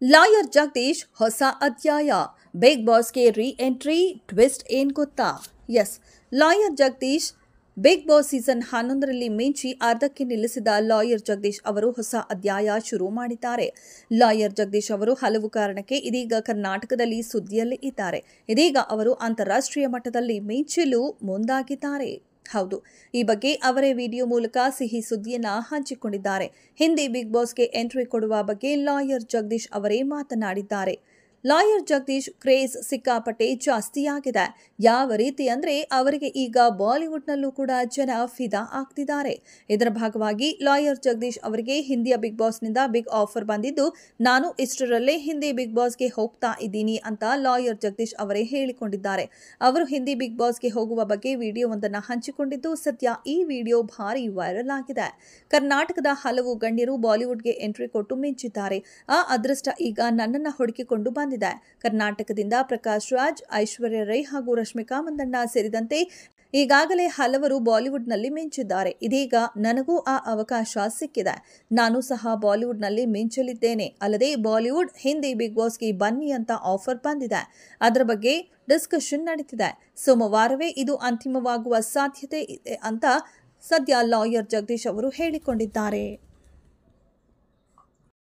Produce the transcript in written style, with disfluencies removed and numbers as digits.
Lawyer Jagadish ಹೊಸ ಅಧ್ಯಾಯ. Big ಬಾಸ್ಗೆ ರೀ ಎಂಟ್ರಿ. ಟ್ವಿಸ್ಟ್ ಏನ್ ಗೊತ್ತಾ? Yes, lawyer Jagadish Bigg Boss season 11ರಲ್ಲಿ ಮಿಂಚಿ ಅರ್ಧಕ್ಕೆ ನಿಲ್ಲಿಸಿದ ಲಾಯರ್ ಜಗದೀಶ್ ಅವರು ಹೊಸ ಅಧ್ಯಾಯ ಶುರು ಮಾಡಿದ್ದಾರೆ. ಲಾಯರ್ ಜಗದೀಶ್ ಅವರು ಹಲವು ಕಾರಣಕ್ಕೆ ಇದೀಗ ಕರ್ನಾಟಕದಲ್ಲಿ ಸುದ್ದಿಯಲ್ಲಿ ಇದ್ದಾರೆ. ಇದೀಗ ಅವರು ಅಂತಾರಾಷ್ಟ್ರೀಯ ಮಟ್ಟದಲ್ಲಿ ಮಿಂಚಲು ಮುಂದಾಗಿದ್ದಾರೆ. ಹೌದು, ಈ ಬಗ್ಗೆ ಅವರೇ ವಿಡಿಯೋ ಮೂಲಕ ಸಿಹಿ ಸುದ್ದಿಯನ್ನ ಹಂಚಿಕೊಂಡಿದ್ದಾರೆ. ಹಿಂದಿ ಬಿಗ್ ಬಾಸ್ಗೆ ಎಂಟ್ರಿ ಕೊಡುವ ಬಗ್ಗೆ ಲಾಯರ್ ಜಗದೀಶ್ ಅವರೇ ಮಾತನಾಡಿದ್ದಾರೆ. ಲಾಯರ್ ಜಗದೀಶ್ ಕ್ರೇಜ್ ಸಿಕ್ಕಾಪಟ್ಟೆ ಜಾಸ್ತಿಯಾಗಿದೆ. ಯಾವ ರೀತಿ ಅಂದ್ರೆ ಅವರಿಗೆ ಈಗ ಬಾಲಿವುಡ್ನಲ್ಲೂ ಕೂಡ ಜನ ಫಿದಾ ಆಗ್ತಿದ್ದಾರೆ. ಇದರ ಭಾಗವಾಗಿ ಲಾಯರ್ ಜಗದೀಶ್ ಅವರಿಗೆ ಹಿಂದಿಯ ಬಿಗ್ ಬಾಸ್ನಿಂದ ಬಿಗ್ ಆಫರ್ ಬಂದಿದ್ದು, ನಾನು ಇಷ್ಟರಲ್ಲೇ ಹಿಂದಿ ಬಿಗ್ ಬಾಸ್ಗೆ ಹೋಗ್ತಾ ಇದ್ದೀನಿ ಅಂತ ಲಾಯರ್ ಜಗದೀಶ್ ಅವರೇ ಹೇಳಿಕೊಂಡಿದ್ದಾರೆ. ಅವರು ಹಿಂದಿ ಬಿಗ್ ಬಾಸ್ಗೆ ಹೋಗುವ ಬಗ್ಗೆ ವಿಡಿಯೋವೊಂದನ್ನು ಹಂಚಿಕೊಂಡಿದ್ದು, ಸದ್ಯ ಈ ವಿಡಿಯೋ ಭಾರಿ ವೈರಲ್ ಆಗಿದೆ. ಕರ್ನಾಟಕದ ಹಲವು ಗಣ್ಯರು ಬಾಲಿವುಡ್ಗೆ ಎಂಟ್ರಿ ಕೊಟ್ಟು ಮಿಂಚಿದ್ದಾರೆ. ಆ ಅದೃಷ್ಟ ಈಗ ನನ್ನನ್ನ ಹುಡುಕಿಕೊಂಡು ಬಂದಿದೆ. ಕರ್ನಾಟಕದಿಂದ ಪ್ರಕಾಶ್ ರಾಜ್, ಐಶ್ವರ್ಯ ರೈ ಹಾಗೂ ರಶ್ಮಿಕಾ ಮಂದಣ್ಣ ಸೇರಿದಂತೆ ಈಗಾಗಲೇ ಹಲವರು ಬಾಲಿವುಡ್ನಲ್ಲಿ ಮಿಂಚಿದ್ದಾರೆ. ಇದೀಗ ನನಗೂ ಆ ಅವಕಾಶ ಸಿಕ್ಕಿದೆ. ನಾನು ಸಹ ಬಾಲಿವುಡ್ನಲ್ಲಿ ಮಿಂಚಲಿದ್ದೇನೆ. ಅಲ್ಲದೆ ಬಾಲಿವುಡ್ ಹಿಂದಿ ಬಿಗ್ ಬಾಸ್ಗೆ ಬನ್ನಿ ಅಂತ ಆಫರ್ ಬಂದಿದೆ. ಅದರ ಬಗ್ಗೆ ಡಿಸ್ಕಷನ್ ನಡೀತಿದೆ. ಸೋಮವಾರವೇ ಇದು ಅಂತಿಮವಾಗುವ ಸಾಧ್ಯತೆ ಇದೆ ಅಂತ ಸದ್ಯ ಲಾಯರ್ ಜಗದೀಶ್ ಅವರು ಹೇಳಿಕೊಂಡಿದ್ದಾರೆ.